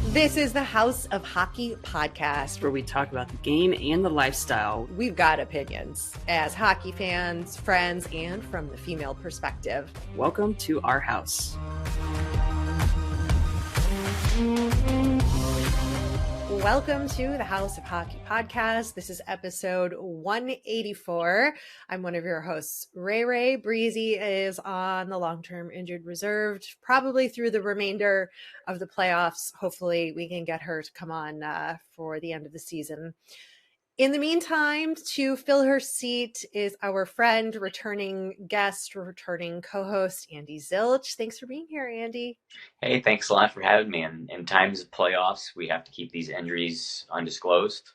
This is the House of Hockey podcast, where we talk about the game and the lifestyle. We've got opinions as hockey fans, friends, and from the female perspective. Welcome to our house. Welcome to the House of Hockey podcast. This is episode 184. I'm one of your hosts, Ray. Breezy is on the long-term injured reserve, probably through the remainder of the playoffs. Hopefully we can get her to come on for the end of the season. In the meantime, to fill her seat is our friend, returning guest, returning co-host, Andy Zilch. Thanks for being here, Andy. Hey, thanks a lot for having me. In times of playoffs, we have to keep these injuries undisclosed.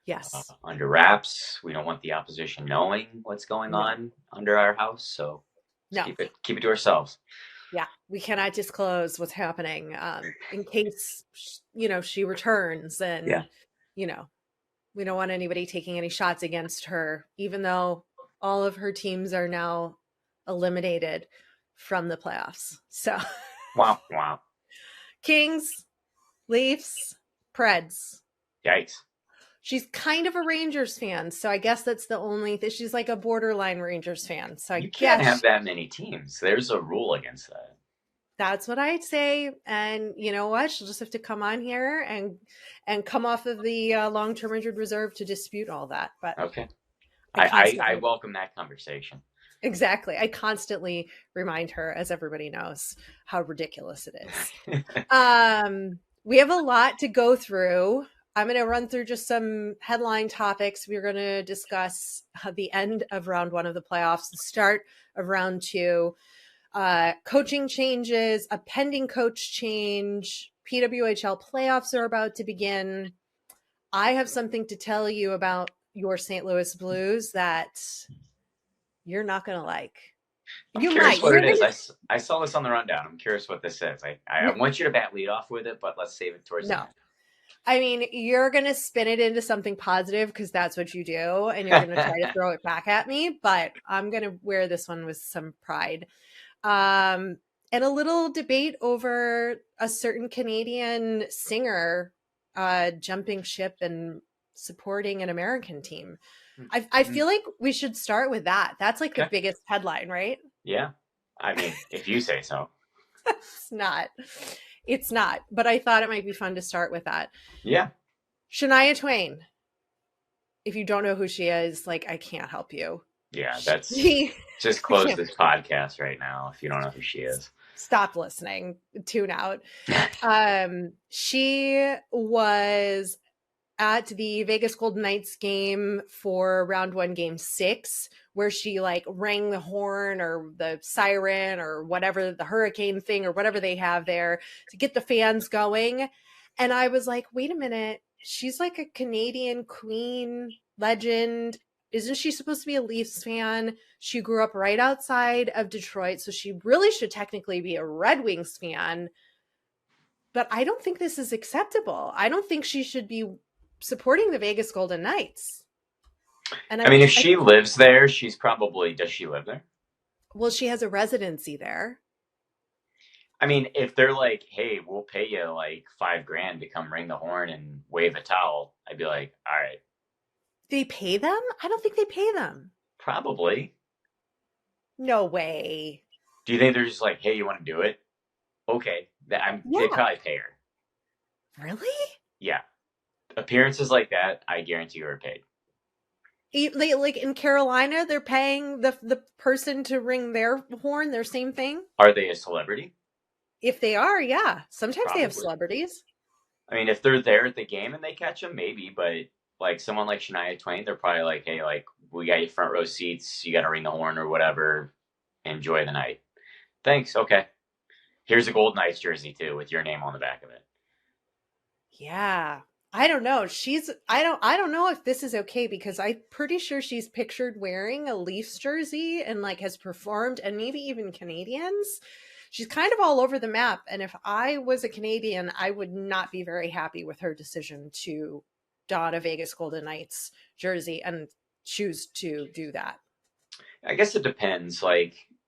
Yes. Under wraps. We don't want the opposition knowing what's going on under our house, so keep it to ourselves. Yeah, we cannot disclose what's happening in case, she returns and, we don't want anybody taking any shots against her, even though all of her teams are now eliminated from the playoffs. So, wow. Kings, Leafs, Preds. Yikes. She's kind of a Rangers fan, so I guess that's the only thing. She's like a borderline Rangers fan. So you can't have that many teams. There's a rule against that. That's what I'd say. And you know what? She'll just have to come on here and come off of the long-term injured reserve to dispute all that. But okay. I welcome that conversation. Exactly. I constantly remind her, as everybody knows, how ridiculous it is. We have a lot to go through. I'm going to run through just some headline topics. We're going to discuss the end of round one of the playoffs, the start of round two, coaching changes, a pending coach change, PWHL playoffs are about to begin. I have something to tell you about your St. Louis Blues that you're not going to like. I'm curious what it is. I saw this on the rundown. I'm curious what this is. I want you to bat lead off with it, but let's save it towards the end. I mean, you're going to spin it into something positive because that's what you do, and you're going to try to throw it back at me, but I'm going to wear this one with some pride. And a little debate over a certain Canadian singer jumping ship and supporting an American team. I feel like we should start with that. That's like the biggest headline, right? Yeah. I mean, if you say so. It's not, but I thought it might be fun to start with that. Yeah. Shania Twain. If you don't know who she is, I can't help you. Yeah, that's just close this podcast right now if you don't know who she is. Stop listening. Tune out. She was at the Vegas Golden Knights game for round one, game 6, where she rang the horn or the siren or whatever, the hurricane thing or whatever they have there to get the fans going. And I was like, wait a minute. She's like a Canadian queen legend. Isn't she supposed to be a Leafs fan? She grew up right outside of Detroit, so she really should technically be a Red Wings fan. But I don't think this is acceptable. I don't think she should be supporting the Vegas Golden Knights. And I mean, if she lives there, does she live there? Well, she has a residency there. I mean, if they're like, hey, we'll pay you $5,000 to come ring the horn and wave a towel, I'd be like, all right. They pay them? I don't think they pay them. Probably. No way. Do you think they're just like, hey, you want to do it? Okay. They probably pay her. Really? Yeah. Appearances like that, I guarantee you are paid. Like in Carolina, they're paying the person to ring their horn, their same thing? Are they a celebrity? If they are, yeah. Sometimes they have celebrities. I mean, if they're there at the game and they catch them, maybe, but someone like Shania Twain, they're probably like, hey, we got you front row seats, you got to ring the horn or whatever, enjoy the night. Thanks, okay. Here's a Golden Knights jersey too with your name on the back of it. Yeah. I don't know. I don't know if this is okay because I'm pretty sure she's pictured wearing a Leafs jersey and has performed, and maybe even Canadians. She's kind of all over the map. And if I was a Canadian, I would not be very happy with her decision to don a Vegas Golden Knights jersey and choose to do that. I guess it depends.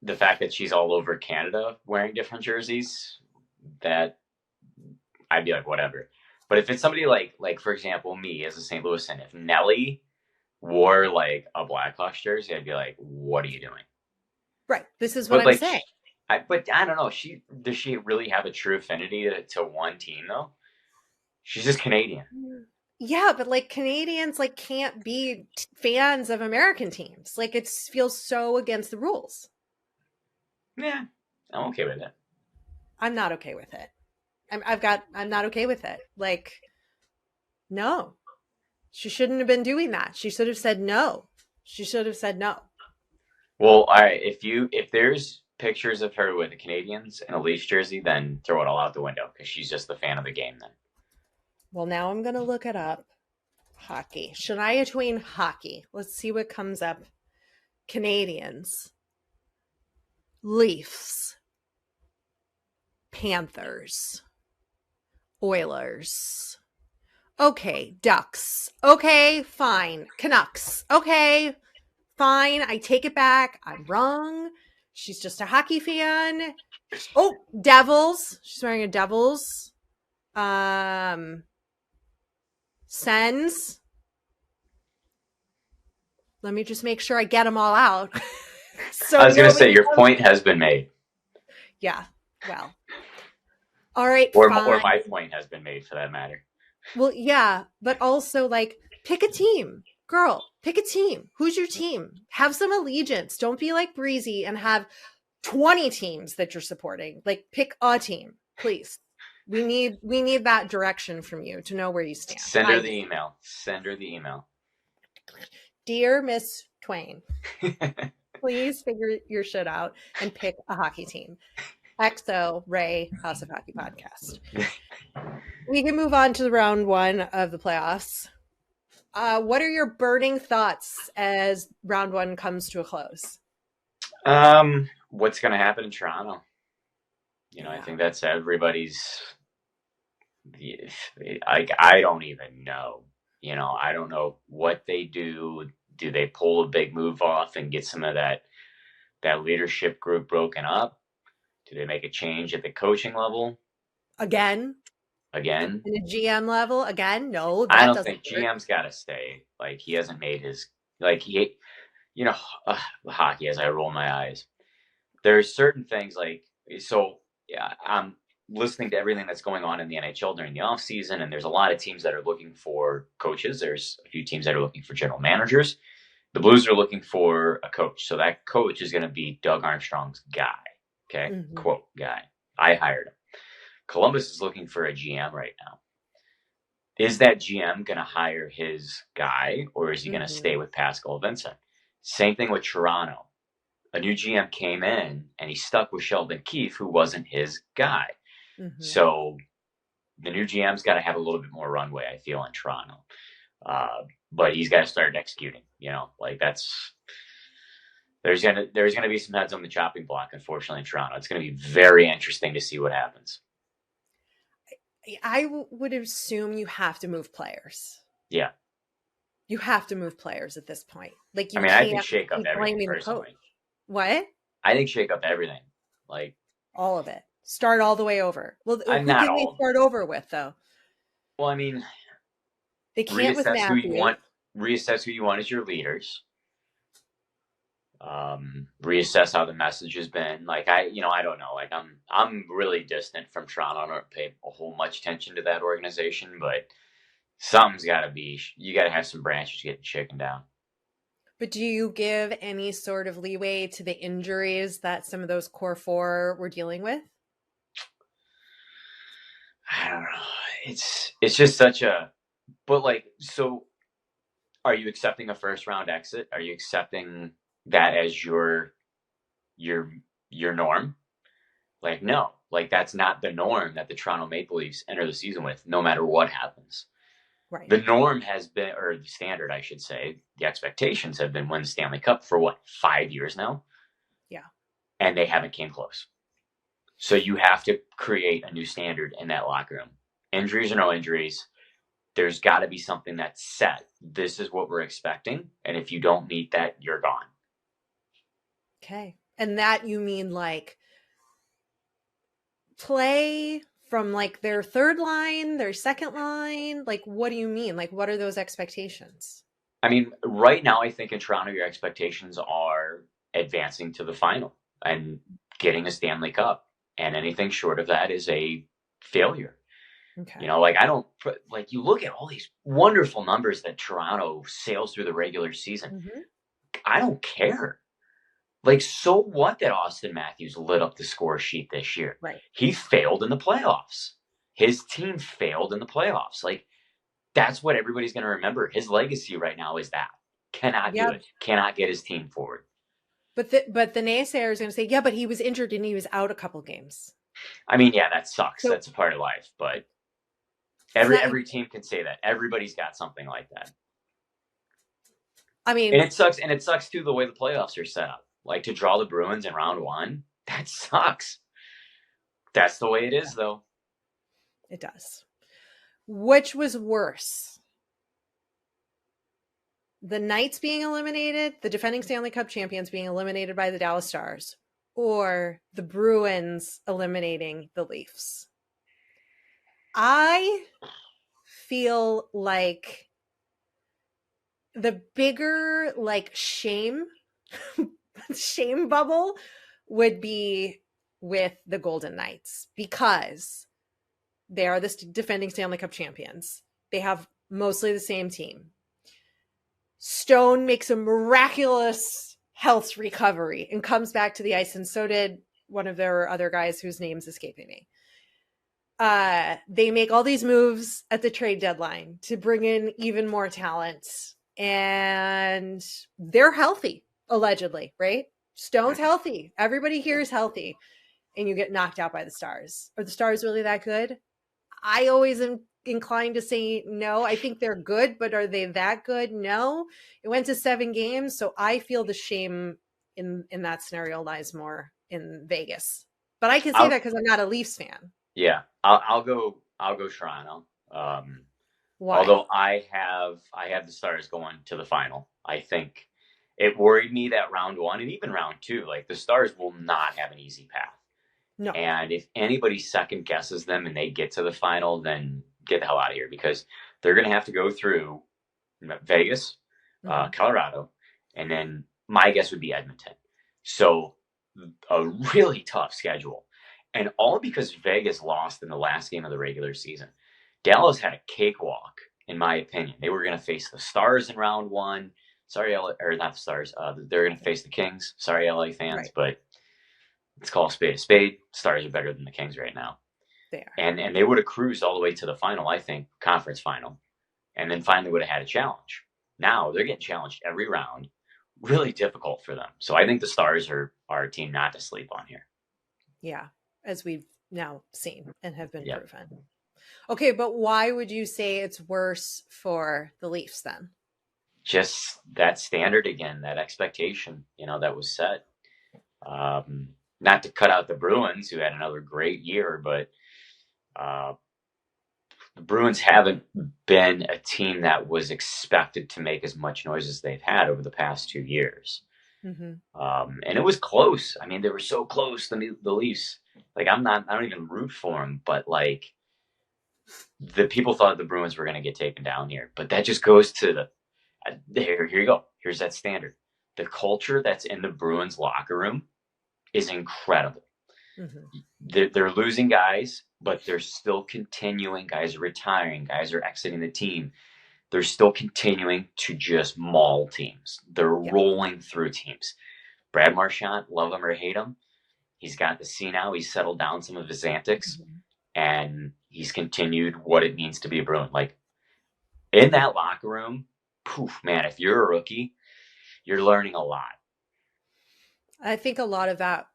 The fact that she's all over Canada wearing different jerseys, that I'd be like, whatever. But if it's somebody like for example, me as a St. Louisan, if Nelly wore like a Blackhawks jersey, I'd be like, what are you doing? Right. This is what But I'm like, saying. but I don't know. Does she really have a true affinity to one team though? She's just Canadian. Yeah, but like Canadians like can't be fans of American teams. Like it feels so against the rules. Yeah, I'm okay with it. I'm not okay with it. I'm not okay with it. Like, no, she shouldn't have been doing that. She should have said no. She should have said no. Well, all right. If there's pictures of her with the Canadians in a Leafs jersey, then throw it all out the window because she's just the fan of the game. Then Well, now I'm gonna look it up. Hockey. Shania Twain hockey. Let's see what comes up. Canadians. Leafs. Panthers. Oilers. Okay, Ducks. Okay, fine. Canucks. Okay, fine. I take it back. I'm wrong. She's just a hockey fan. Oh, Devils. She's wearing a Devils. Sens. Let me just make sure I get them all out. So I was going to say your point has been made. Yeah. Well. All right. Or fine. my point has been made for that matter. Well, yeah, but also like pick a team. Girl, pick a team. Who's your team? Have some allegiance. Don't be like Breezy and have 20 teams that you're supporting. Like pick a team, please. We need that direction from you to know where you stand. Send her the email. Send her the email. Dear Miss Twain, please figure your shit out and pick a hockey team. XO Ray House of Hockey podcast. We can move on to the round one of the playoffs. What are your burning thoughts as round one comes to a close? What's going to happen in Toronto? You know, yeah. I think that's everybody's. I don't even know. You know, I don't know what they do. Do they pull a big move off and get some of that leadership group broken up? Do they make a change at the coaching level? Again? In the GM level? Again? No, I don't think GM's got to stay. Like, he hasn't made his, like, he, you know, hockey, as I roll my eyes. There's certain things like, so yeah, I'm listening to everything that's going on in the NHL during the offseason, and there's a lot of teams that are looking for coaches. There's a few teams that are looking for general managers. The Blues are looking for a coach. So that coach is going to be Doug Armstrong's guy. Okay, quote, guy. I hired him. Columbus is looking for a GM right now. Is that GM going to hire his guy, or is he going to stay with Pascal Vincent? Same thing with Toronto. A new GM came in, and he stuck with Sheldon Keefe, who wasn't his guy. So the new GM's got to have a little bit more runway, I feel, in Toronto. But he's got to start executing. You know, like that's... There's gonna be some heads on the chopping block, unfortunately, in Toronto. It's going to be very interesting to see what happens. I would assume you have to move players. Yeah. You have to move players at this point. Like, I think shake up everything personally. What? I think shake up everything. Like, all of it. Start all the way over. Well, who can they start over with, though? Well, I mean, they can't with Matthew. Reassess who you want as your leaders. Reassess how the message has been. Like, I don't know. Like, I'm really distant from Toronto. I don't pay a whole much attention to that organization, but something's got to be. You got to have some branches getting shaken down. But do you give any sort of leeway to the injuries that some of those core four were dealing with? I don't know. It's just such a. But like, so, are you accepting a first round exit? Are you accepting that as your norm? Like, no, like that's not the norm that the Toronto Maple Leafs enter the season with, no matter what happens. Right. The norm has been, or the standard, I should say, the expectations have been win the Stanley Cup for what, 5 years now? Yeah. And they haven't came close. So you have to create a new standard in that locker room. Injuries or no injuries, there's got to be something that's set. This is what we're expecting. And if you don't meet that, you're gone. Okay. And that you mean like play from like their third line, their second line? Like, what do you mean? Like, what are those expectations? I mean, right now, I think in Toronto, your expectations are advancing to the final and getting a Stanley Cup. And anything short of that is a failure. Okay. You know, like I don't like you look at all these wonderful numbers that Toronto sails through the regular season. Mm-hmm. I don't care. Like, so what that Austin Matthews lit up the score sheet this year? Right. He failed in the playoffs. His team failed in the playoffs. Like, that's what everybody's going to remember. His legacy right now is that. Cannot do it. Cannot get his team forward. But the naysayer is going to say, yeah, but he was injured and he was out a couple games. I mean, yeah, that sucks. So, that's a part of life. But every team can say that. Everybody's got something like that. I mean, and it sucks too the way the playoffs are set up. Like, to draw the Bruins in round one, that sucks. That's the way it is, though. It does. Which was worse? The Knights being eliminated, the defending Stanley Cup champions being eliminated by the Dallas Stars, or the Bruins eliminating the Leafs? I feel like the bigger like shame bubble would be with the Golden Knights, because they are the defending Stanley Cup champions. They have mostly the same team. Stone makes a miraculous health recovery and comes back to the ice, and so did one of their other guys whose name's escaping me. They make all these moves at the trade deadline to bring in even more talent, and they're healthy, allegedly, right? Stone's healthy. Everybody here is healthy, and you get knocked out by the Stars. Are the Stars really that good? I always am inclined to say no. I think they're good, but are they that good? No. It went to 7 games, so I feel the shame in that scenario lies more in Vegas. But I can say that because I'm not a Leafs fan. Yeah, I'll go Toronto. Why? Although I have the Stars going to the final. I think it worried me that round one and even round two, like the Stars will not have an easy path. No. And if anybody second guesses them and they get to the final, then get the hell out of here, because they're going to have to go through Vegas, Colorado, and then my guess would be Edmonton. So a really tough schedule. And all because Vegas lost in the last game of the regular season. Dallas had a cakewalk, in my opinion. They were going to face the Stars in round one. Sorry, LA, or not the Stars. They're going to face the Kings. Sorry, LA fans, right. But let's call a spade a spade. Stars are better than the Kings right now. They are. And they would have cruised all the way to the final, I think, conference final, and then finally would have had a challenge. Now they're getting challenged every round. Really difficult for them. So I think the Stars are a team not to sleep on here. Yeah, as we've now seen and have been proven. Okay, but why would you say it's worse for the Leafs then? Just that standard again, that expectation, that was set. Not to cut out the Bruins, who had another great year, but the Bruins haven't been a team that was expected to make as much noise as they've had over the past 2 years. Mm-hmm. And it was close. I mean, they were so close, the Leafs. Like, I don't even root for them, but like, the people thought the Bruins were going to get taken down here. But that just goes to here you go. Here's that standard. The culture that's in the Bruins locker room is incredible. Mm-hmm. They're losing guys, but they're still continuing. Guys are retiring. Guys are exiting the team. They're still continuing to just maul teams. They're rolling through teams. Brad Marchand, love him or hate him, he's got the C now. He's settled down some of his antics, and he's continued what it means to be a Bruin. Like, in that locker room, man, if you're a rookie, you're learning a lot. I think a lot of that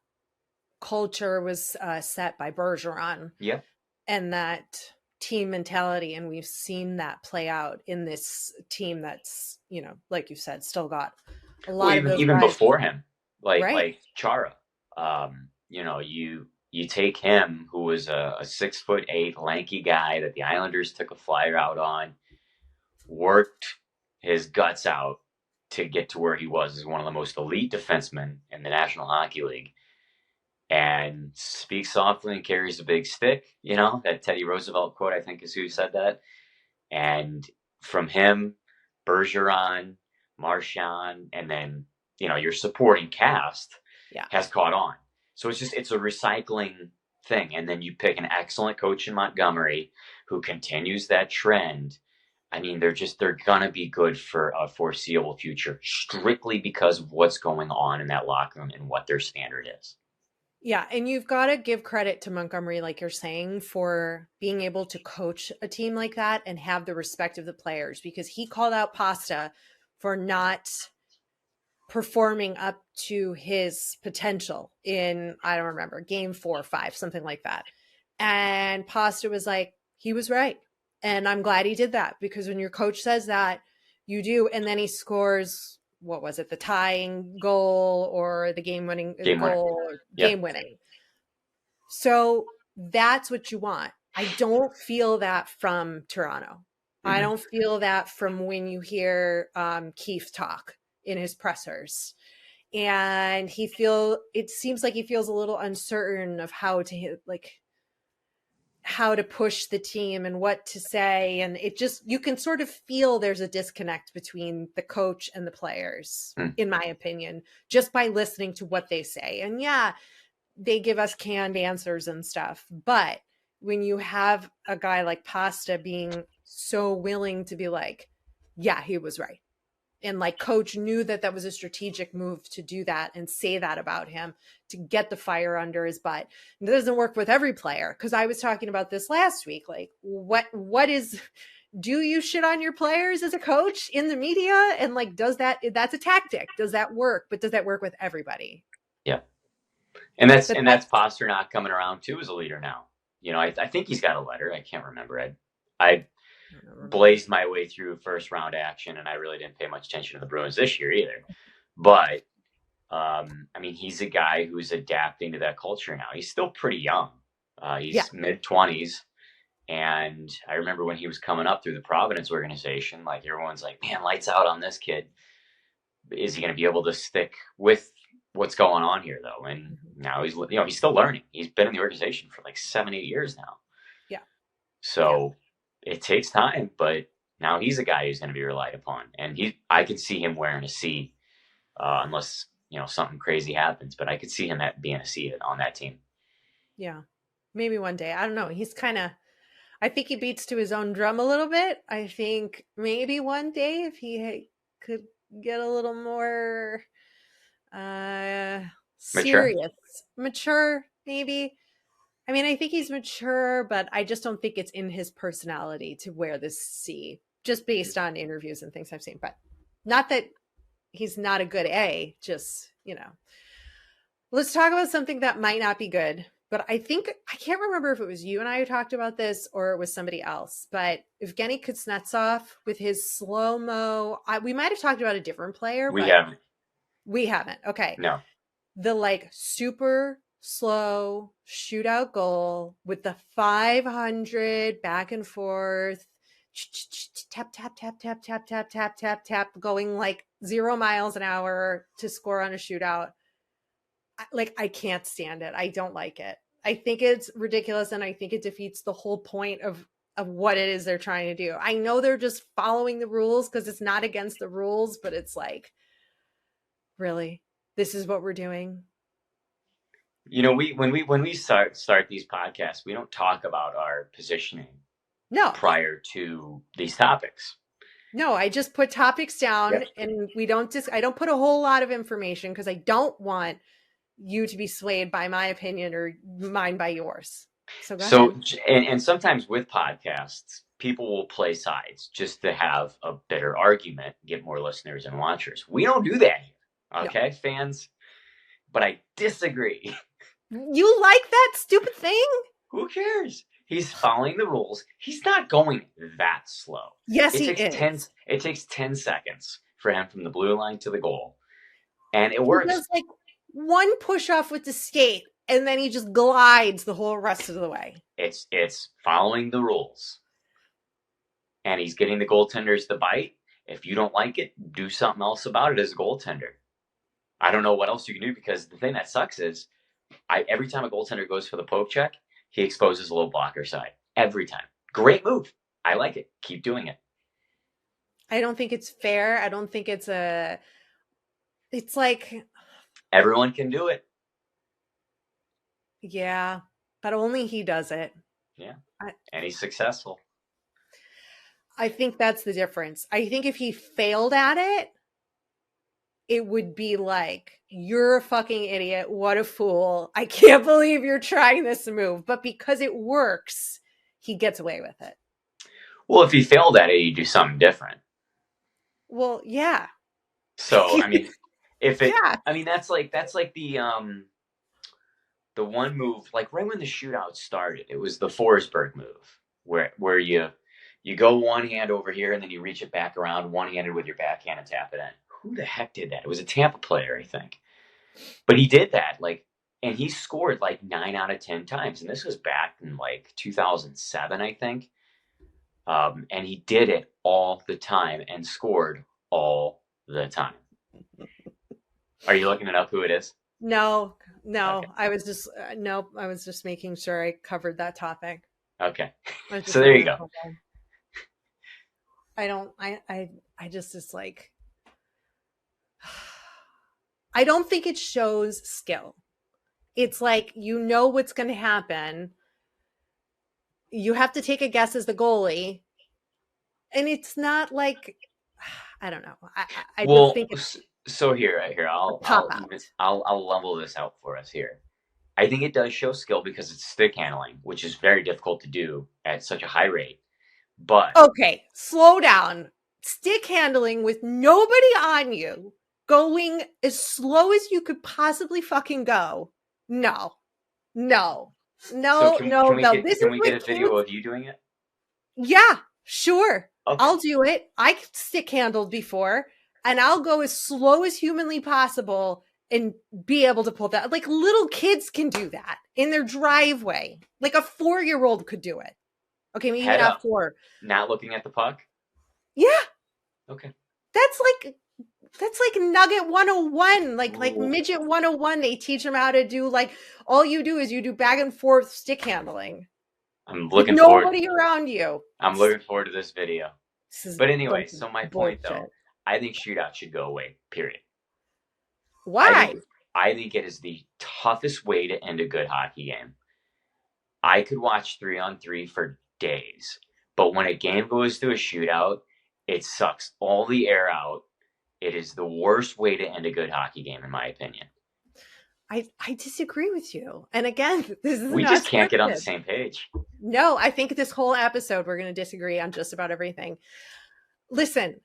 culture was set by Bergeron. Yeah. And that team mentality. And we've seen that play out in this team that's, like you said, still got a lot of those even guys. Before him, like Chara. You take him, who was a 6'8" lanky guy that the Islanders took a flyer out on, worked his guts out to get to where he was as one of the most elite defensemen in the National Hockey League. and speaks softly and carries a big stick. You know, that Teddy Roosevelt quote, I think, is who said that. And from him, Bergeron, Marchand, and then, you know, your supporting cast has caught on. So it's a recycling thing. And then you pick an excellent coach in Montgomery who continues that trend. I mean, they're going to be good for a foreseeable future, strictly because of what's going on in that locker room and what their standard is. Yeah, and you've got to give credit to Montgomery, like you're saying, for being able to coach a team like that and have the respect of the players, because he called out Pasta for not performing up to his potential in, I don't remember, game 4 or 5, something like that. And Pasta was like, he was right. And I'm glad he did that, because when your coach says that, you do. And then he scores, what was it, the tying goal or the game-winning goal, or game-winning. So that's what you want. I don't feel that from Toronto. Mm-hmm. I don't feel that from when you hear Keefe talk in his pressers. And it seems like he feels a little uncertain of how to push the team and what to say. And you can sort of feel there's a disconnect between the coach and the players, in my opinion, just by listening to what they say. And yeah, they give us canned answers and stuff. But when you have a guy like Pasta being so willing to be like, yeah, he was right. And like coach knew that was a strategic move to do that and say that about him, to get the fire under his butt. And it doesn't work with every player. Cause I was talking about this last week. Like do you shit on your players as a coach in the media? And like, that's a tactic. Does that work? But does that work with everybody? Yeah. And that's Pasternak coming around too as a leader now. You know, I think he's got a letter. I can't remember. I blazed my way through first round action, and I really didn't pay much attention to the Bruins this year either. But I mean, he's a guy who's adapting to that culture now. He's still pretty young. He's mid-20s. And I remember when he was coming up through the Providence organization, like everyone's like, man, lights out on this kid. Is he going to be able to stick with what's going on here, though? And now he's still learning. He's been in the organization for like 7-8 years now. Yeah. So it takes time, but now he's a guy who's going to be relied upon. And I could see him wearing a C, unless, something crazy happens, but I could see him being a C on that team. Yeah. Maybe one day. I don't know. I think he beats to his own drum a little bit. I think maybe one day if he could get a little more serious, mature, maybe. I mean, I think he's mature, but I just don't think it's in his personality to wear this C, just based on interviews and things I've seen. But not that he's not a good A, just, Let's talk about something that might not be good. But I can't remember if it was you and I who talked about this or it was somebody else. But Evgeny Kuznetsov with his slow-mo, we might have talked about a different player. We haven't. Okay. No. The super slow shootout goal with the 500 back and forth, tap, tap, tap, tap, tap, tap, tap, tap, tap, going 0 miles an hour to score on a shootout. I can't stand it. I don't like it. I think it's ridiculous, and I think it defeats the whole point of what it is they're trying to do. I know they're just following the rules because it's not against the rules, but it's really, this is what we're doing. When we start these podcasts, we don't talk about our positioning. No. Prior to these topics. No, I just put topics down, and I don't put a whole lot of information because I don't want you to be swayed by my opinion or mine by yours. So go ahead. And sometimes with podcasts, people will play sides just to have a better argument, get more listeners and watchers. We don't do that here, okay, fans? But I disagree. You like that stupid thing? Who cares? He's following the rules. He's not going that slow. Yes, he is. It takes 10 seconds for him from the blue line to the goal. And it works. He does one push off with the skate, and then he just glides the whole rest of the way. It's following the rules. And he's getting the goaltenders to bite. If you don't like it, do something else about it as a goaltender. I don't know what else you can do, because the thing that sucks is Every time a goaltender goes for the poke check, he exposes a low blocker side. Every time. Great move. I like it. Keep doing it. I don't think it's fair. I don't think it's like, everyone can do it. Yeah, but only he does it. Yeah. And he's successful. I think that's the difference. I think if he failed at it, it would be like, you're a fucking idiot. What a fool. I can't believe you're trying this move. But because it works, he gets away with it. Well, if he failed at it, he'd do something different. Well, yeah. So, I mean, Yeah. I mean, that's like the one move, like right when the shootout started, it was the Forsberg move where you go one hand over here and then you reach it back around one-handed with your backhand and tap it in. Who the heck did that? It was a Tampa player, I think. But he did that, and he scored like 9 out of 10 times. And this was back in like 2007, I think. And he did it all the time and scored all the time. Are you looking it up who it is? No. Okay. I was just making sure I covered that topic. Okay. So there you go. I just, it's like, I don't think it shows skill. It's like, you know what's going to happen. You have to take a guess as the goalie. And it's not like, I don't know. I well, just think it's so here, I'll level this out for us here. I think it does show skill because it's stick handling, which is very difficult to do at such a high rate. But okay, slow down. Stick handling with nobody on you, going as slow as you could possibly fucking go. No. So can we get a video of you doing it? Yeah, sure. Okay. I'll do it. I stick handled before, and I'll go as slow as humanly possible and be able to pull that. Like, little kids can do that in their driveway. Like a 4-year-old could do it. Okay, maybe not 4. Not looking at the puck? Yeah. Okay. That's like Nugget 101, like Midget 101. They teach them how to do, like, all you do is you do back and forth stick handling. I'm looking with forward. Nobody around you. I'm looking forward to this video. But anyway, so my point though, I think shootout should go away, period. Why? I think it is the toughest way to end a good hockey game. I could watch 3-on-3 for days, but when a game goes to a shootout, it sucks all the air out. It is the worst way to end a good hockey game, in my opinion. I disagree with you. And again, we just can't get on the same page. No, I think this whole episode, we're going to disagree on just about everything. Listen,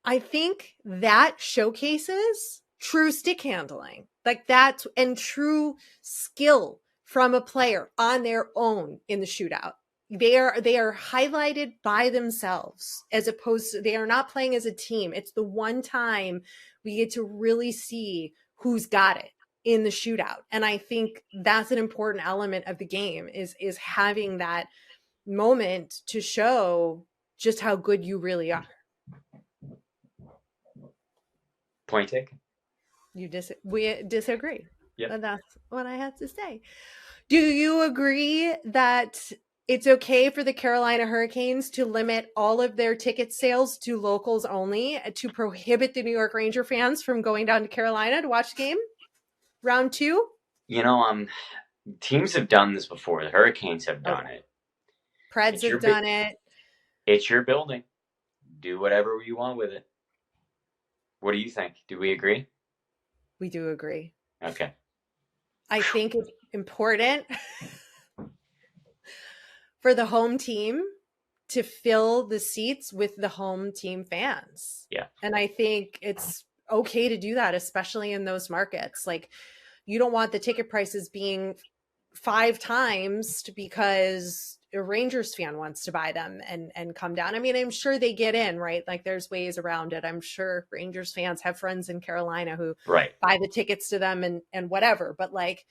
I think that showcases true stick handling, like that, and true skill from a player on their own in the shootout. They are highlighted by themselves, as opposed to, they are not playing as a team. It's the one time we get to really see who's got it in the shootout. And I think that's an important element of the game, is having that moment to show just how good you really are. Point taken. We disagree. Yeah. And that's what I have to say. Do you agree that it's okay for the Carolina Hurricanes to limit all of their ticket sales to locals only, to prohibit the New York Ranger fans from going down to Carolina to watch the game? Round 2? You know, teams have done this before. The Hurricanes have done it. Preds have done it. It's your building. Do whatever you want with it. What do you think? Do we agree? We do agree. Okay. I think it's important for the home team to fill the seats with the home team fans. Yeah. And I think it's okay to do that, especially in those markets. Like, you don't want the ticket prices being 5 times because a Rangers fan wants to buy them and come down. I mean, I'm sure they get in, right? Like, there's ways around it. I'm sure Rangers fans have friends in Carolina who buy the tickets to them and whatever, but like,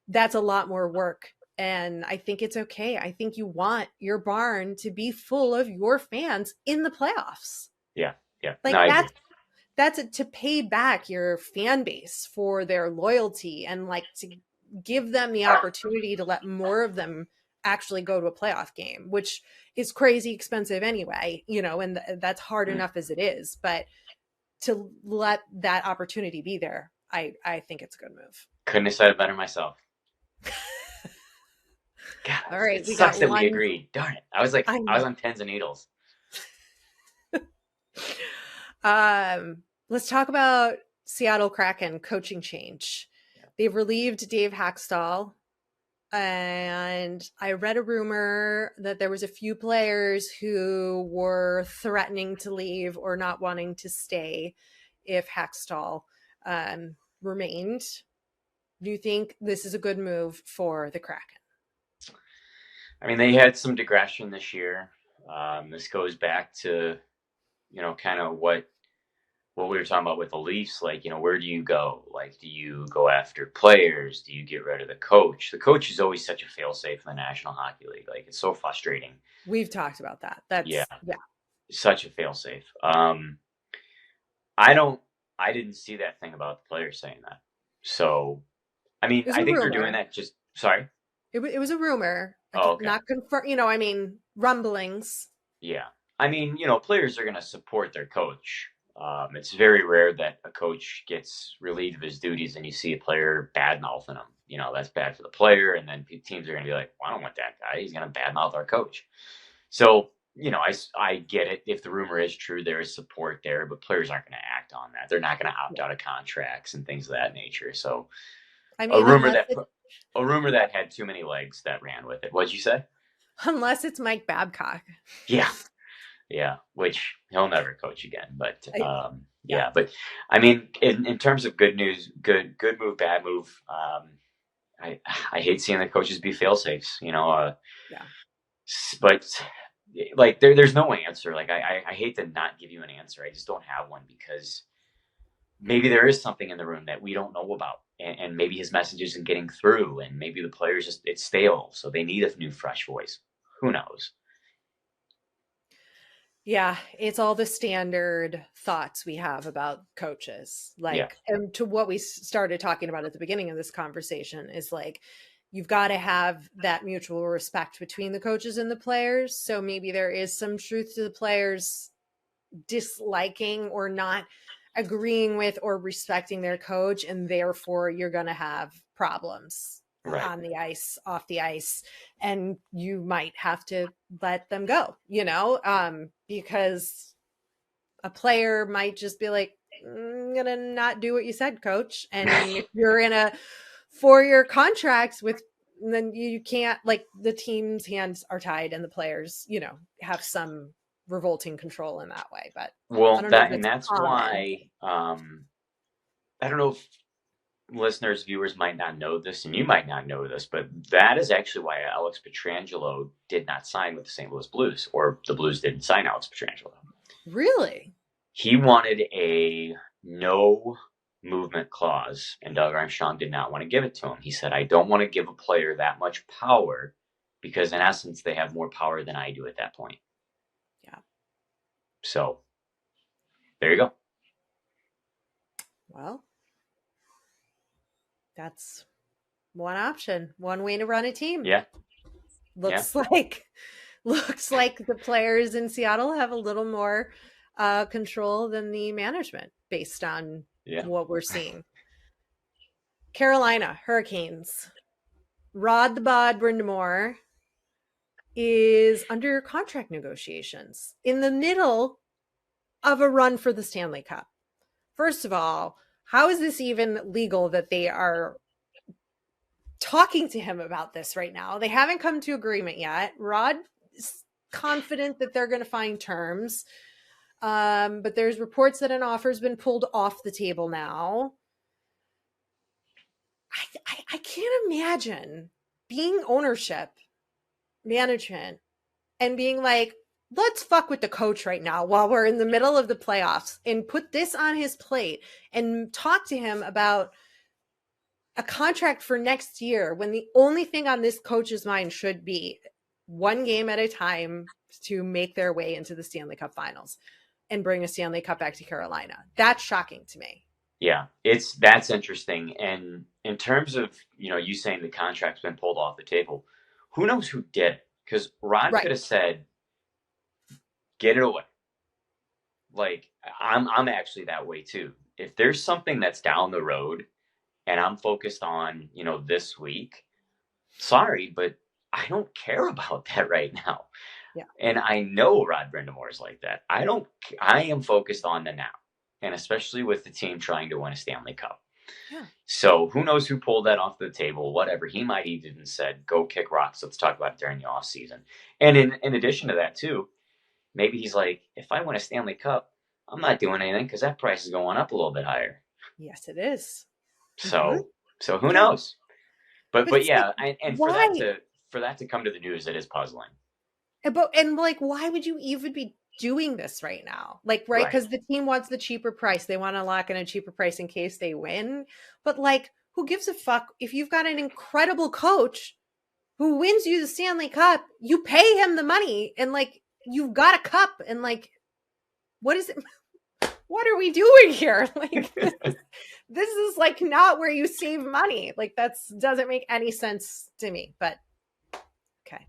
that's a lot more work. And I think it's okay. I think you want your barn to be full of your fans in the playoffs. Yeah. Yeah. Like, that's to pay back your fan base for their loyalty, and like, to give them the opportunity to let more of them actually go to a playoff game, which is crazy expensive anyway, and that's hard enough as it is. But to let that opportunity be there, I think it's a good move. Couldn't have said it better myself. God, all right, it sucks that we agreed. Darn it. I was on pins and needles. Let's talk about Seattle Kraken coaching change. Yeah. They've relieved Dave Haxtell, and I read a rumor that there was a few players who were threatening to leave or not wanting to stay if Haxtell remained. Do you think this is a good move for the Kraken? I mean, they had some digression this year. This goes back to, kind of what we were talking about with the Leafs. Like, where do you go? Like, do you go after players? Do you get rid of the coach? The coach is always such a failsafe in the National Hockey League. Like, it's so frustrating. We've talked about that. Yeah. Such a failsafe. I didn't see that thing about the players saying that. So, I mean, I think they're doing that just, sorry? It was a rumor. Okay. Not confirmed, rumblings. Yeah. I mean, players are going to support their coach. It's very rare that a coach gets relieved of his duties and you see a player bad-mouthing him. That's bad for the player, and then teams are going to be like, well, I don't want that guy. He's going to bad-mouth our coach. So, I get it. If the rumor is true, there is support there, but players aren't going to act on that. They're not going to opt out of contracts and things of that nature. So, I mean, a rumor that had too many legs that ran with it. What'd you say? Unless it's Mike Babcock. Yeah, which he'll never coach again. But but I mean, in terms of good news, good move, bad move. I hate seeing the coaches be fail-safes. But like there's no answer. Like I hate to not give you an answer. I just don't have one, because maybe there is something in the room that we don't know about, and maybe his message isn't getting through, and maybe the players it's stale, so they need a new, fresh voice. Who knows? Yeah, it's all the standard thoughts we have about coaches. And to what we started talking about at the beginning of this conversation is like, you've got to have that mutual respect between the coaches and the players. So maybe there is some truth to the players disliking or not agreeing with or respecting their coach, and therefore you're going to have problems. Right. On the ice, off the ice, and you might have to let them go, because a player might just be like, I'm gonna not do what you said, coach. And if you're in a 4-year contract then you can't, like, the team's hands are tied and the players, have some revolting control in that way. But that's why I don't know if listeners, viewers might not know this, and you might not know this, but that is actually why Alex Pietrangelo did not sign with the St. Louis Blues, or the Blues didn't sign Alex Pietrangelo. Really? He wanted a no movement clause, and Doug Armstrong did not want to give it to him. He said, I don't want to give a player that much power, because in essence, they have more power than I do at that point. Yeah. So, there you go. Well, that's one option, one way to run a team. Yeah. Looks like the players in Seattle have a little more control than the management based on what we're seeing. Carolina Hurricanes. Rod the Bod Brind'Amour is under contract negotiations in the middle of a run for the Stanley Cup. First of all, how is this even legal that they are talking to him about this right now? They haven't come to agreement yet. Rod is confident that they're going to find terms. But there's reports that an offer has been pulled off the table now. I can't imagine being ownership, management, and being like, let's fuck with the coach right now while we're in the middle of the playoffs and put this on his plate and talk to him about a contract for next year, when the only thing on this coach's mind should be one game at a time to make their way into the Stanley Cup Finals and bring a Stanley Cup back to Carolina. That's shocking to me. Yeah, that's interesting. And in terms of, you saying the contract's been pulled off the table, who knows who did it? Because Rod Right. could have said, "Get it away." Like I'm actually that way too. If there's something that's down the road and I'm focused on, this week, sorry, but I don't care about that right now. Yeah. And I know Rod Brind'Amour is like that. I am focused on the now, and especially with the team trying to win a Stanley Cup. Yeah. So who knows who pulled that off the table? Whatever, he might even said, "Go kick rocks. Let's talk about it during the off season." And in addition to that too, maybe he's like, if I win a Stanley Cup, I'm not doing anything because that price is going up a little bit higher. Yes, it is. Mm-hmm. So who Yeah. knows? But But it's like, yeah, and why? for that to come to the news, it is puzzling. And like, why would you even be doing this right now? Like, right? Right. Because the team wants the cheaper price. They want to lock in a cheaper price in case they win. But like, who gives a fuck if you've got an incredible coach who wins you the Stanley Cup? You pay him the money, and like, you've got a cup, and like, what is it? What are we doing here? Like, this is like not where you save money. Like, that's doesn't make any sense to me. But okay,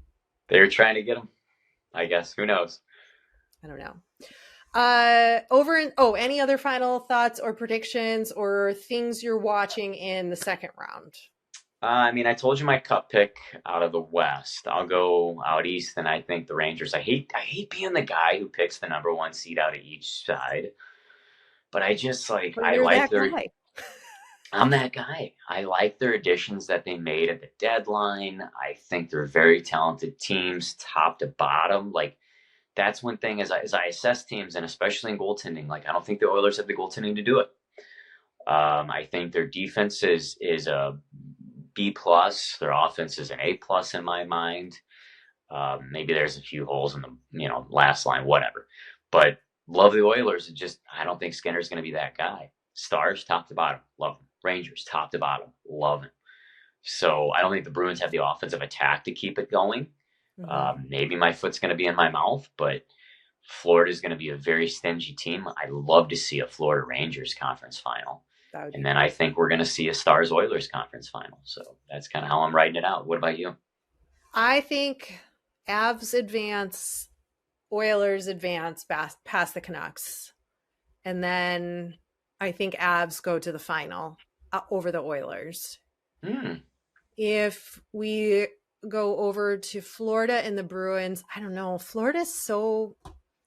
They were trying to get him, I guess. Who knows? I don't know. Any other final thoughts or predictions or things you're watching in the second round? I mean, I told you my cup pick out of the West. I'll go out East, and I think the Rangers. I hate being the guy who picks the number one seed out of each side, but I just like But I you're like that their. guy. I'm that guy. I like their additions that they made at the deadline. I think they're very talented teams, top to bottom. Like that's one thing as I assess teams, and especially in goaltending. Like I don't think the Oilers have the goaltending to do it. I think their defense is a B plus. Their offense is an A plus in my mind. Maybe there's a few holes in the last line, whatever. But love the Oilers. I don't think Skinner's going to be that guy. Stars top to bottom, love them. Rangers top to bottom, love them. So I don't think the Bruins have the offensive attack to keep it going. Maybe my foot's going to be in my mouth, but Florida is going to be a very stingy team. I love to see a Florida Rangers conference final. And then I think we're going to see a Stars Oilers conference final. So that's kind of how I'm writing it out. What about you? I think Avs advance, Oilers advance past the Canucks. And then I think Avs go to the final over the Oilers. If we go over to Florida and the Bruins, I don't know. Florida's so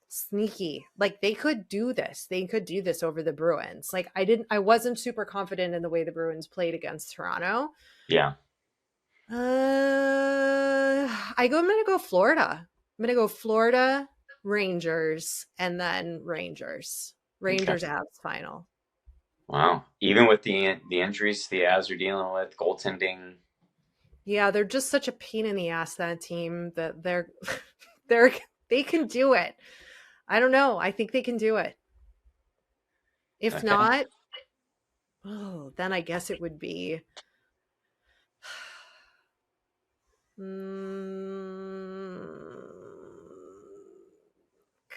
sneaky. Like they could do this. They could do this over the Bruins. Like I wasn't super confident in the way the Bruins played against Toronto. Yeah. I'm gonna go Florida. I'm gonna go Florida, Rangers, and then Rangers. Rangers Okay. Avs final. Wow. Even with the injuries the Avs are dealing with, goaltending. Yeah, they're just such a pain in the ass, that team, that they can do it. I don't know. I think they can do it. If not, then I guess it would be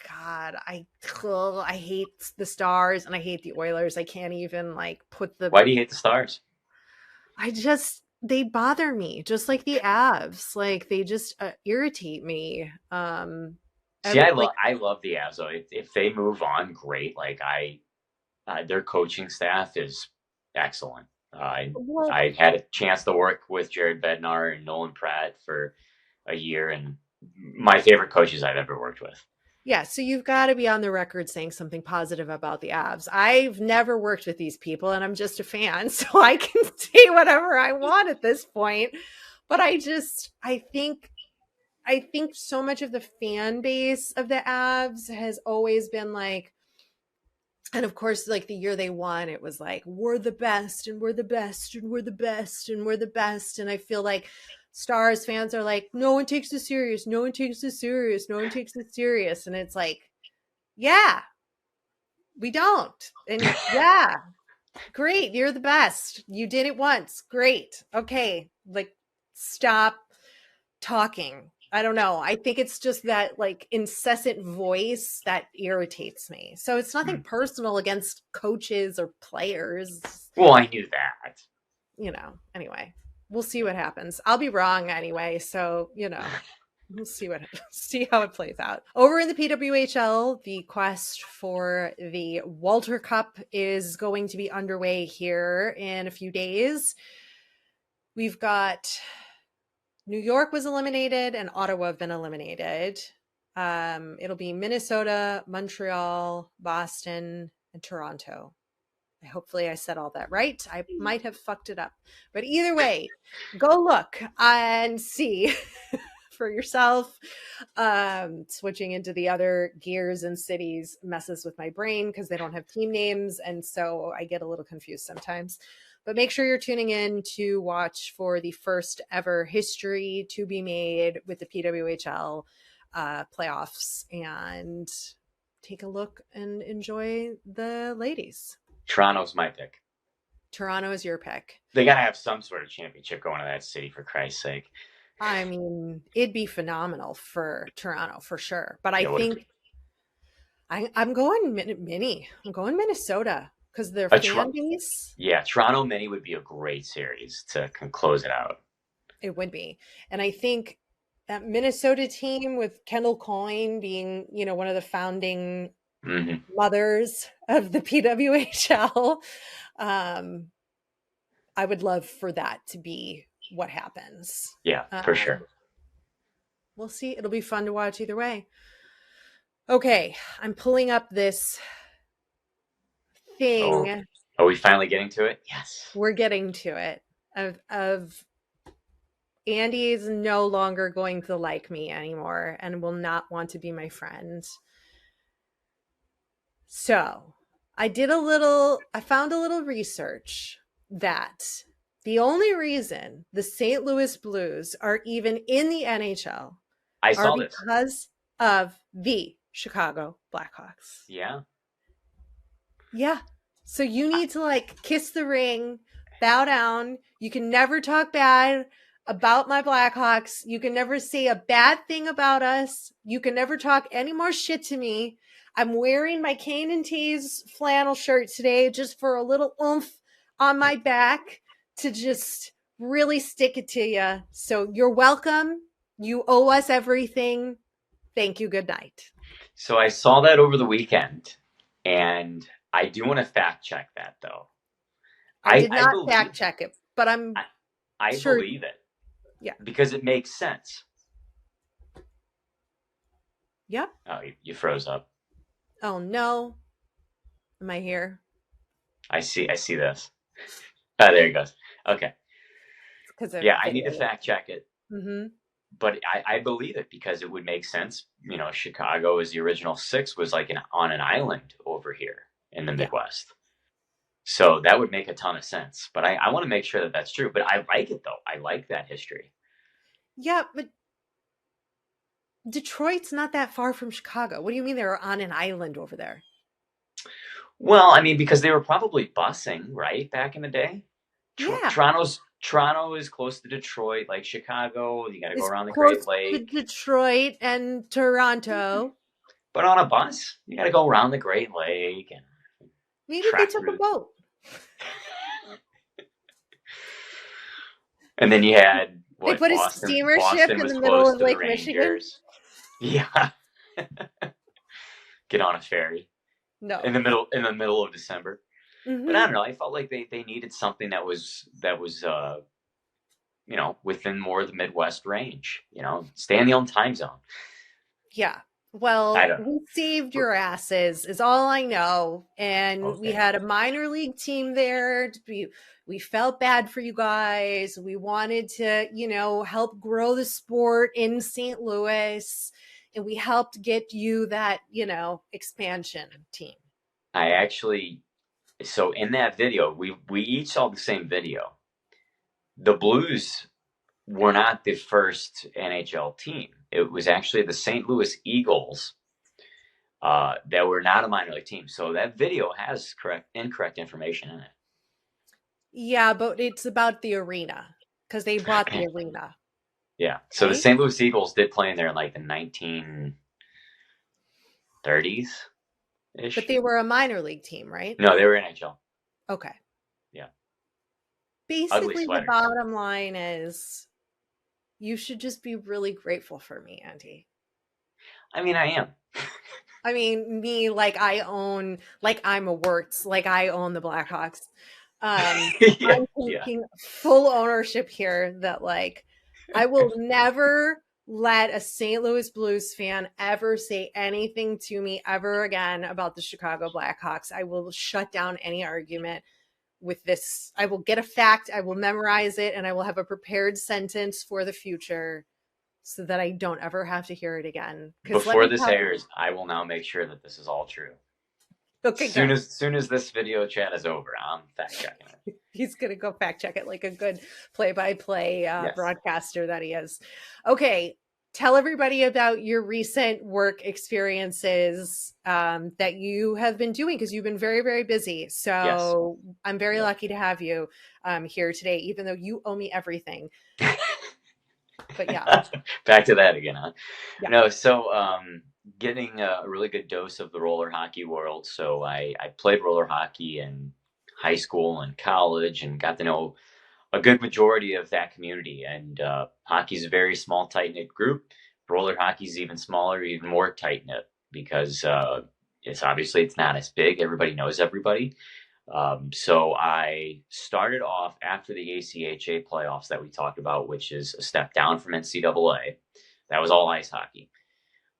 God, I hate the Stars and I hate the Oilers. I can't even like put the. Why do you hate the Stars? They bother me just like the Avs. Like they just irritate me. See, I love the Avs though. If they move on, great. Like their coaching staff is excellent. I had a chance to work with Jared Bednar and Nolan Pratt for a year, and my favorite coaches I've ever worked with. Yeah, so you've got to be on the record saying something positive about the Avs. I've never worked with these people, and I'm just a fan, so I can say whatever I want at this point. But I think so much of the fan base of the Avs has always been like, and of course, like the year they won, it was like, we're the best, and we're the best, and we're the best, and we're the best. And I feel like Stars fans are like, no one takes this serious. No one takes this serious. No one takes this serious. And it's like, yeah, we don't. And yeah, great. You're the best. You did it once. Great. Okay. Like, stop talking. I don't know. I think it's just that like incessant voice that irritates me. So it's nothing Hmm. personal against coaches or players. Well, I knew that. Anyway, we'll see what happens. I'll be wrong anyway. So, we'll see how it plays out. Over in the PWHL, the quest for the Walter Cup is going to be underway here in a few days. We've got New York was eliminated and Ottawa have been eliminated. It'll be Minnesota, Montreal, Boston, and Toronto. Hopefully I said all that right. I might have fucked it up. But either way, go look and see for yourself. Switching into the other gears and cities messes with my brain because they don't have team names. And so I get a little confused sometimes. But make sure you're tuning in to watch for the first ever history to be made with the PWHL playoffs and take a look and enjoy the ladies. Toronto's my pick. Toronto is your pick. They got to have some sort of championship going to that city, for Christ's sake. I mean, it'd be phenomenal for Toronto for sure. But I think I'm going mini. I'm going Minnesota because their fan base. Yeah, Toronto mini would be a great series to close it out. It would be. And I think that Minnesota team with Kendall Coyne being, one of the founding mothers of the PWHL, I would love for that to be what happens. Yeah, for sure. We'll see. It'll be fun to watch either way. Okay, I'm pulling up this thing. Oh, are we finally getting to it? Yes. We're getting to it. Of Andy is no longer going to like me anymore and will not want to be my friend. So I found a little research that the only reason the St. Louis Blues are even in the NHL are because of the Chicago Blackhawks. Yeah. Yeah. So you need to kiss the ring, bow down. You can never talk bad about my Blackhawks. You can never say a bad thing about us. You can never talk any more shit to me. I'm wearing my Kane and Tees flannel shirt today just for a little oomph on my back to just really stick it to you. So you're welcome. You owe us everything. Thank you. Good night. So I saw that over the weekend, and I do want to fact check that, though. I did not fact check it, but I sure. believe it. Yeah. Because it makes sense. Yep. Oh, you froze up. Oh, no. Am I here? I see this. Oh, there it goes. Okay. Yeah, I need to fact check it. Mm-hmm. But I believe it because it would make sense. Chicago as the original six was on an island over here in the Midwest. So that would make a ton of sense. But I want to make sure that that's true. But I like it, though. I like that history. Yeah, but Detroit's not that far from Chicago. What do you mean they're on an island over there? Well, I mean, because they were probably busing, right, back in the day? Yeah. Toronto is close to Detroit, like Chicago. You got to go around the Great Lake. Detroit and Toronto. But on a bus, you got to go around the Great Lake. And maybe they took a boat. And then you had they put a steamer ship in the middle of Lake Michigan. Yeah. Get on a ferry. No. In the middle of December. Mm-hmm. But I don't know. I felt like they needed something that was within more of the Midwest range. Stay in the own time zone. Yeah. Well, we saved your asses is all I know. And we had a minor league team there. We felt bad for you guys. We wanted to, help grow the sport in St. Louis. And we helped get you that, expansion team. So in that video, we each saw the same video. The Blues were not the first NHL team. It was actually the St. Louis Eagles that were not a minor league team. So that video has incorrect information in it. Yeah, but it's about the arena because they bought the arena. Yeah. So the right? St. Louis Eagles did play in there in like the 1930s But ish. they were a minor league team, right? No, they were NHL. Okay. Yeah. Ugly Basically, the sweaters. bottom line is you should just be really grateful for me, Andy. I mean, I am. I mean, me, like I'm a Wirtz, like I own the Blackhawks. Yeah. I'm Yeah. taking full ownership here that like I will never let a St. Louis Blues fan ever say anything to me ever again about the Chicago Blackhawks. I will shut down any argument with this. I will get a fact, I will memorize it, and I will have a prepared sentence for the future so that I don't ever have to hear it again. Because let Before me this tell airs, I will now make sure that this is all true. okay, good. Soon as this video chat is over, I'm fact checking it. He's going to go fact check it like a good play by play Yes. broadcaster that he is. Okay. Tell everybody about your recent work experiences that you have been doing because you've been very, very busy. Yes. So I'm very Yep. lucky to have you here today, even though you owe me everything. But yeah. Back to that again, huh? Yeah. No, so getting a really good dose of the roller hockey world. So I played roller hockey in high school and college and got to know a good majority of that community. And hockey is a very small, tight knit group. Roller hockey is even smaller, even more tight knit because it's not as big. Everybody knows everybody. So I started off after the ACHA playoffs that we talked about, which is a step down from NCAA. That was all ice hockey.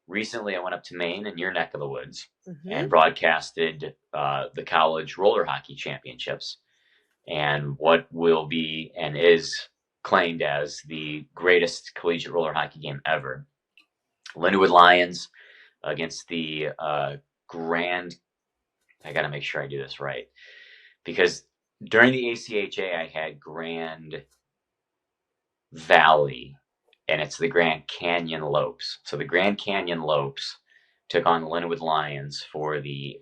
Recently, I went up to Maine in your neck of the woods and broadcasted the college roller hockey championships and what will be and is claimed as the greatest collegiate roller hockey game ever. Lindenwood Lions against the Grand. I got to make sure I do this right because during the ACHA, I had Grand Valley, and it's the Grand Canyon Lopes. So the Grand Canyon Lopes took on the Lindenwood Lions for the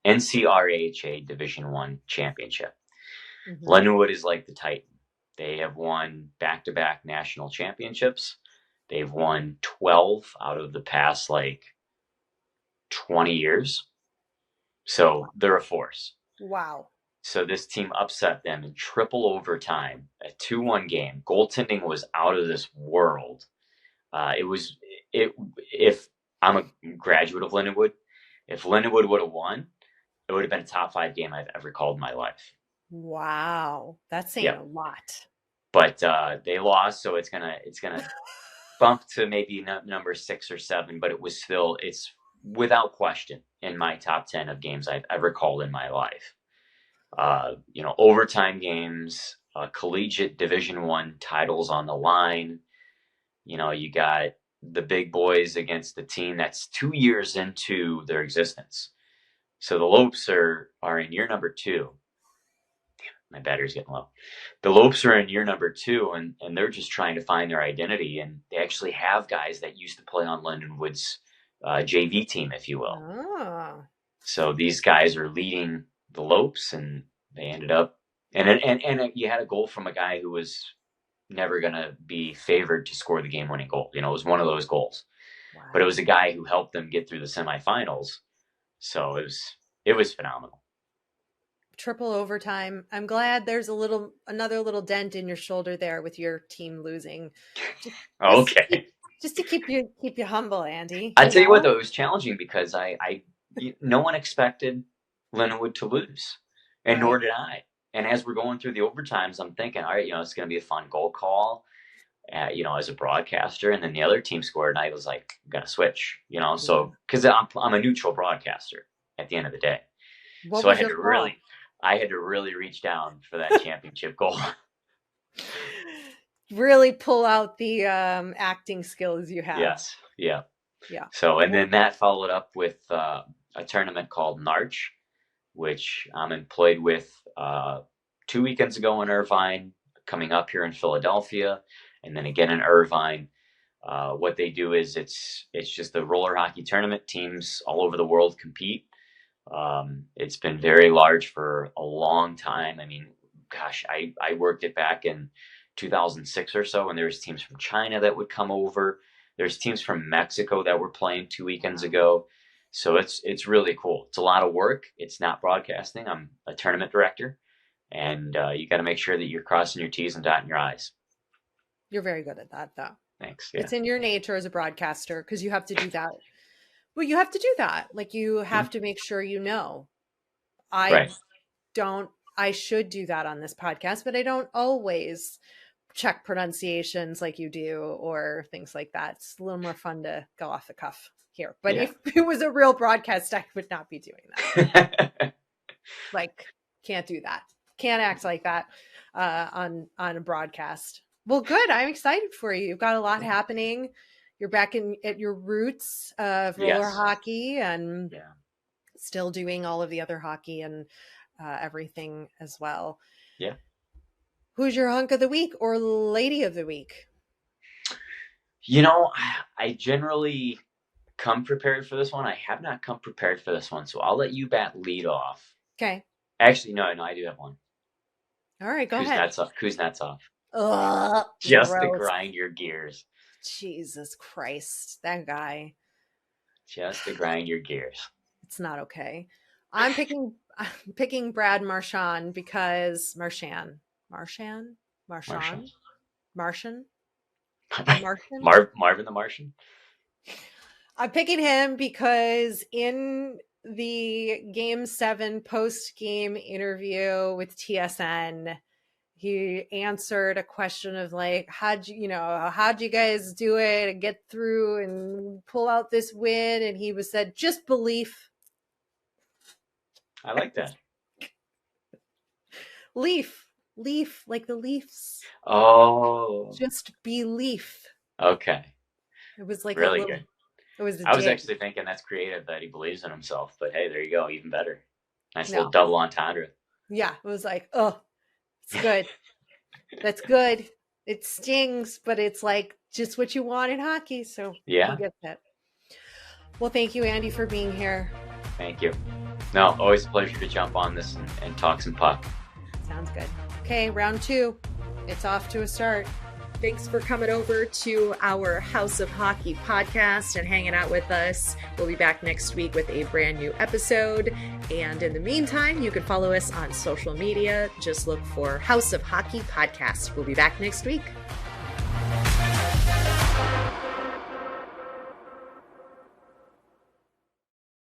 NCRHA Division One championship. Lindenwood is like the Titan. They have won back-to-back national championships. They've won 12 out of the past like 20 years. So they're a force. Wow. So this team upset them in triple overtime, a 2-1 game. Goaltending was out of this world. If I'm a graduate of Lindenwood, if Lindenwood would have won, it would have been a top 5 game I've ever called in my life. Wow. That's saying a lot. But they lost, so it's gonna bump to maybe number 6 or 7. But it's without question in my top 10 of games I've ever called in my life. Overtime games, collegiate Division One titles on the line. You got the big boys against the team that's 2 years into their existence. So the Lopes are in year number 2. My battery's getting low. The Lopes are in year number 2, and they're just trying to find their identity. And they actually have guys that used to play on Lindenwood's JV team, if you will. Oh. So these guys are leading the Lopes, and they ended up. And you had a goal from a guy who was never going to be favored to score the game-winning goal. It was one of those goals. Wow. But it was a guy who helped them get through the semifinals. So it was phenomenal. Triple overtime. I'm glad there's another little dent in your shoulder there with your team losing. Okay. Just to keep you humble, Andy. I tell you what, though, it was challenging because no one expected Lindenwood to lose, and nor did I. And as we're going through the overtimes, I'm thinking, all right, it's going to be a fun goal call, as a broadcaster. And then the other team scored, and I was like, I'm going to switch, so because I'm a neutral broadcaster at the end of the day. So I had to really reach down for that championship goal. Really pull out the acting skills you have. Yes. Yeah. Yeah. So, and then that followed up with a tournament called Narch, which I'm employed with 2 weekends ago in Irvine, coming up here in Philadelphia, and then again in Irvine. What they do is it's just a roller hockey tournament. Teams all over the world compete. It's been very large for a long time. I mean, gosh, I worked it back in 2006 or so, and there was teams from China that would come over. There's teams from Mexico that were playing 2 weekends ago. So it's really cool. It's a lot of work. It's not broadcasting. I'm a tournament director, and you got to make sure that you're crossing your T's and dotting your I's. You're very good at that, though. Thanks. Yeah. It's in your nature as a broadcaster because you have to do that. Well, you have to do that. Like, you have to make sure you know. I should do that on this podcast, but I don't always check pronunciations like you do or things like that. It's a little more fun to go off the cuff here. But if it was a real broadcast, I would not be doing that. Like, can't do that. Can't act like that on a broadcast. Well, good. I'm excited for you. You've got a lot happening. You're back at your roots of roller hockey and still doing all of the other hockey and everything as well. Yeah. Who's your hunk of the week or lady of the week? You know, I generally come prepared for this one. I have not come prepared for this one, so I'll let you bat lead off. Okay. Actually, no, I do have one. All right, go ahead. Kuznetsov. Ugh, just gross. to grind your gears. Jesus Christ, that guy. Just to grind your gears. It's not okay. I'm picking Brad Marchand because Martian. Marvin the Martian. I'm picking him because in the Game 7 post-game interview with TSN, he answered a question of like, how'd you guys do it and get through and pull out this win? And he said, just belief. I like that. Leaf, like the Leafs. Oh. Just belief. Okay. It was like really good. It was. I was actually thinking that's creative that he believes in himself, but hey, there you go, even better. Nice little double entendre. Yeah, it was like, oh, it's good. That's good. It stings, but it's like just what you want in hockey. So yeah, I get that. Well, thank you, Andy, for being here. Thank you. No, always a pleasure to jump on this and talk some puck. Sounds good. Okay, round 2. It's off to a start. Thanks for coming over to our House of Hockey podcast and hanging out with us. We'll be back next week with a brand new episode. And in the meantime, you can follow us on social media. Just look for House of Hockey podcast. We'll be back next week.